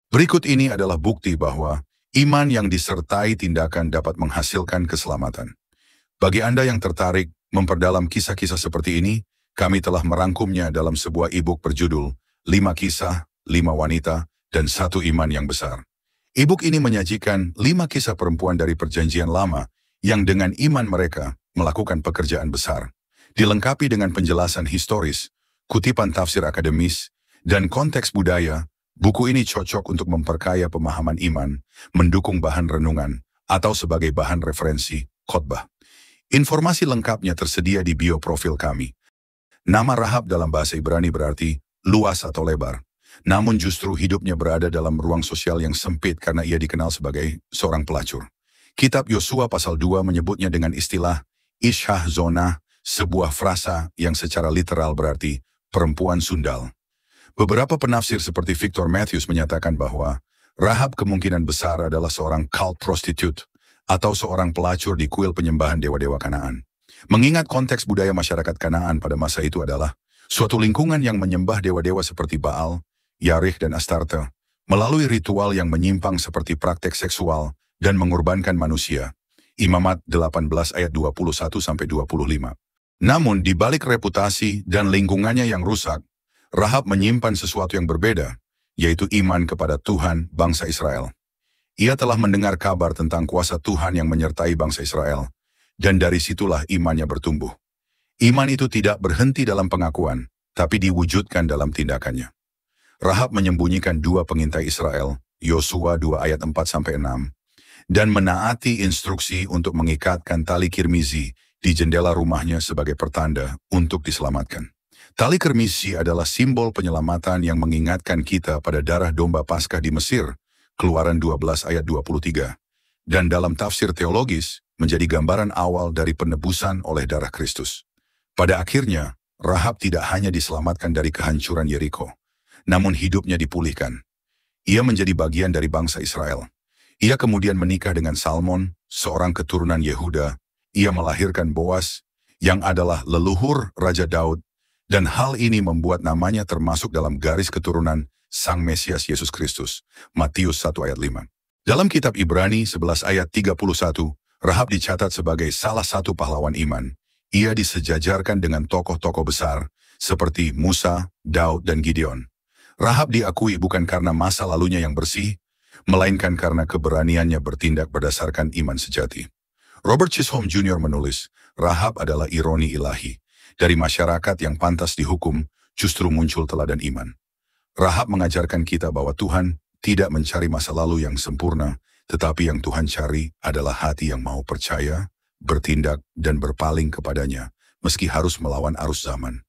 Berikut ini adalah bukti bahwa iman yang disertai tindakan dapat menghasilkan keselamatan. Bagi Anda yang tertarik memperdalam kisah-kisah seperti ini, kami telah merangkumnya dalam sebuah e-book berjudul 5 Kisah, 5 Wanita, dan 1 Iman yang Besar. E-book ini menyajikan 5 kisah perempuan dari Perjanjian Lama yang dengan iman mereka melakukan pekerjaan besar. Dilengkapi dengan penjelasan historis, kutipan tafsir akademis, dan konteks budaya, buku ini cocok untuk memperkaya pemahaman iman, mendukung bahan renungan, atau sebagai bahan referensi khotbah. Informasi lengkapnya tersedia di bio profil kami. Nama Rahab dalam bahasa Ibrani berarti luas atau lebar. Namun justru hidupnya berada dalam ruang sosial yang sempit karena ia dikenal sebagai seorang pelacur. Kitab Yosua pasal 2 menyebutnya dengan istilah Ishah Zonah, sebuah frasa yang secara literal berarti perempuan sundal. Beberapa penafsir seperti Victor Matthews menyatakan bahwa Rahab kemungkinan besar adalah seorang cult prostitute atau seorang pelacur di kuil penyembahan dewa-dewa Kanaan. Mengingat konteks budaya masyarakat Kanaan pada masa itu adalah suatu lingkungan yang menyembah dewa-dewa seperti Baal, Yarih, dan Astarte, melalui ritual yang menyimpang seperti praktek seksual dan mengorbankan manusia. Imamat 18 ayat 21-25. Namun di balik reputasi dan lingkungannya yang rusak, Rahab menyimpan sesuatu yang berbeda, yaitu iman kepada Tuhan bangsa Israel. Ia telah mendengar kabar tentang kuasa Tuhan yang menyertai bangsa Israel, dan dari situlah imannya bertumbuh. Iman itu tidak berhenti dalam pengakuan, tapi diwujudkan dalam tindakannya. Rahab menyembunyikan 2 pengintai Israel, Yosua 2 ayat 4-6, dan menaati instruksi untuk mengikatkan tali kirmizi di jendela rumahnya sebagai pertanda untuk diselamatkan. Tali kirmizi adalah simbol penyelamatan yang mengingatkan kita pada darah domba Paskah di Mesir, Keluaran 12 ayat 23, dan dalam tafsir teologis menjadi gambaran awal dari penebusan oleh darah Kristus. Pada akhirnya, Rahab tidak hanya diselamatkan dari kehancuran Yeriko, namun hidupnya dipulihkan. Ia menjadi bagian dari bangsa Israel. Ia kemudian menikah dengan Salmon, seorang keturunan Yehuda. Ia melahirkan Boas, yang adalah leluhur Raja Daud, dan hal ini membuat namanya termasuk dalam garis keturunan Sang Mesias Yesus Kristus. Matius 1 ayat 5. Dalam kitab Ibrani 11 ayat 31, Rahab dicatat sebagai salah satu pahlawan iman. Ia disejajarkan dengan tokoh-tokoh besar seperti Musa, Daud, dan Gideon. Rahab diakui bukan karena masa lalunya yang bersih, melainkan karena keberaniannya bertindak berdasarkan iman sejati. Robert Chisholm Jr. menulis, Rahab adalah ironi ilahi. Dari masyarakat yang pantas dihukum, justru muncul teladan iman. Rahab mengajarkan kita bahwa Tuhan tidak mencari masa lalu yang sempurna, tetapi yang Tuhan cari adalah hati yang mau percaya, bertindak, dan berpaling kepadanya, meski harus melawan arus zaman.